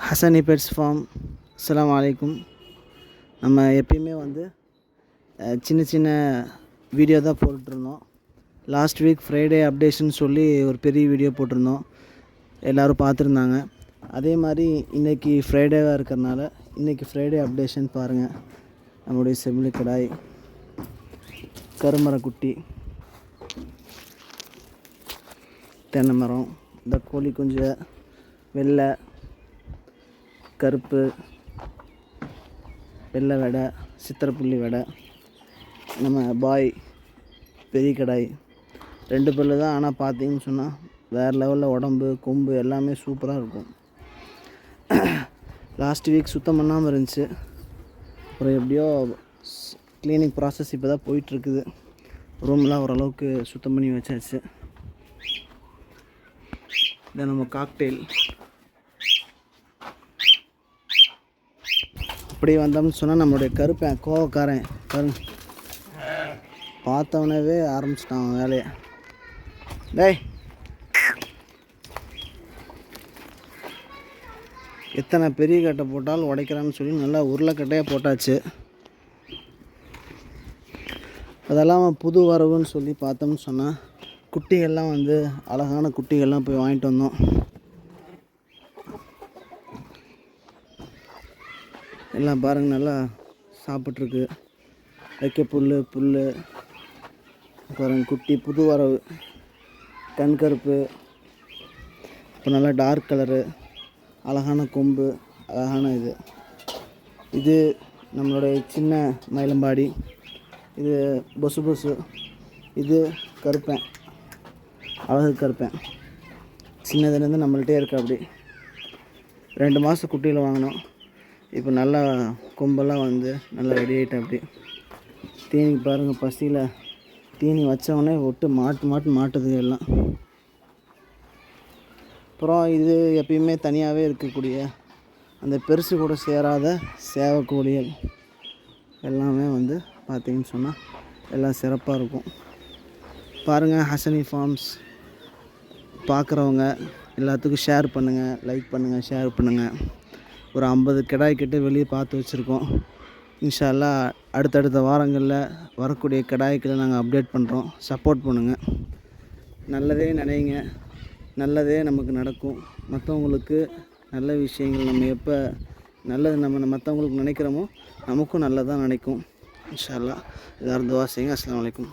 ஹசனி pets form. அஸ்ஸலாமு அலைக்கும். நம்ம எப்பயுமே வந்து சின்ன சின்ன வீடியோ தான் போட்டுருந்தோம். லாஸ்ட் வீக் ஃப்ரைடே அப்டேஷன் சொல்லி ஒரு பெரிய வீடியோ போட்டிருந்தோம், எல்லோரும் பார்த்துருந்தாங்க. அதே மாதிரி இன்றைக்கி ஃப்ரைடேவாக இருக்கிறனால இன்றைக்கி ஃப்ரைடே அப்டேஷன் பாருங்கள். நம்முடைய செம்பிலி கடாய், கருமரக்குட்டி, தென்னை மரம், இந்த கோழி குஞ்சு, வெள்ளை, கருப்பு, வெள்ளை வெடை, சித்திரப்புள்ளி வெடை, நம்ம பாய் பெரிய கடாய் 2 பல்லு தான். ஆனால் பார்த்தீங்கன்னு சொன்னால் வேறு லெவலில் உடம்பு கொம்பு எல்லாமே சூப்பராக இருக்கும். லாஸ்ட் வீக் சுத்தம் பண்ணாமல் இருந்துச்சு. அப்புறம் எப்படியோ க்ளீனிங் ப்ராசஸ் இப்போ தான் போயிட்டுருக்குது. ரூம்லாம் ஓரளவுக்கு சுத்தம் பண்ணி வச்சாச்சு. இதை நம்ம காக்டெயில் அப்படி வந்தோம்னு சொன்னால் நம்மளுடைய கருப்பேன் கோவக்காரன் பாருங்க, பார்த்தவனவே ஆரம்பிச்சிட்டான் வேலையை. டேய், எத்தனை பெரிய கட்டை போட்டாலும் உடைக்கிறான்னு சொல்லி நல்லா உருளைக்கட்டையாக போட்டாச்சு. அதெல்லாம் புது வரவுன்னு சொல்லி பார்த்தோம்னு சொன்னால் குட்டிகள்லாம் வந்து அழகான குட்டிகள்லாம் போய் வாங்கிட்டு வந்தோம். எல்லாம் பாருங்கள், நல்லா சாப்பிட்ருக்கு. வைக்க புல் பாருங்கள். குட்டி புது வரவு, கண் கருப்பு, இப்போ நல்லா டார்க் கலரு, அழகான கொம்பு, அழகான இது நம்மளுடைய சின்ன மயிலம்பாடி, இது பொசு, இது கருப்பேன், அழகு கருப்பேன். சின்னதுலேருந்து நம்மள்கிட்டே இருக்கா. அப்படி 2 மாதம் குட்டியில் வாங்கினோம். இப்போ நல்லா கொம்பெல்லாம் வந்து நல்லா ரெடி ஆகிட்டேன். அப்படி தீனி பாருங்கள், பசியில் தீனி வச்சவொடனே விட்டு மாட்டுது எல்லாம். அப்புறம் இது எப்பயுமே தனியாகவே இருக்கக்கூடிய அந்த பெருசு கூட சேராத சேவக்கோழிகள் எல்லாமே வந்து பார்த்திங்கன்னு சொன்னால் எல்லாம் சிறப்பாக இருக்கும். பாருங்கள், ஹசனி ஃபார்ம்ஸ் பார்க்குறவங்க எல்லாத்துக்கும் ஷேர் பண்ணுங்கள், லைக் பண்ணுங்கள், ஷேர் பண்ணுங்கள். ஒரு 50 கிடாய் கிட்ட வெளியே பார்த்து வச்சுருக்கோம். இன்ஷா அல்லாஹ் அடுத்தடுத்த வாரங்களில் வரக்கூடிய கிடாய்களை நாங்கள் அப்டேட் பண்ணுறோம். சப்போர்ட் பண்ணுங்கள். நல்லதே நினைங்க, நல்லதே நமக்கு நடக்கும். மற்றவங்களுக்கு நல்ல விஷயங்கள் நம்ம எப்போ நல்லது நம்ம மற்றவங்களுக்கு நினைக்கிறோமோ நமக்கும் நல்லதாக நினைக்கும். இன்ஷா அல்லாஹ் எல்லாரும் துஆ செய்யுங்க. அஸ்ஸலாமு அலைக்கும்.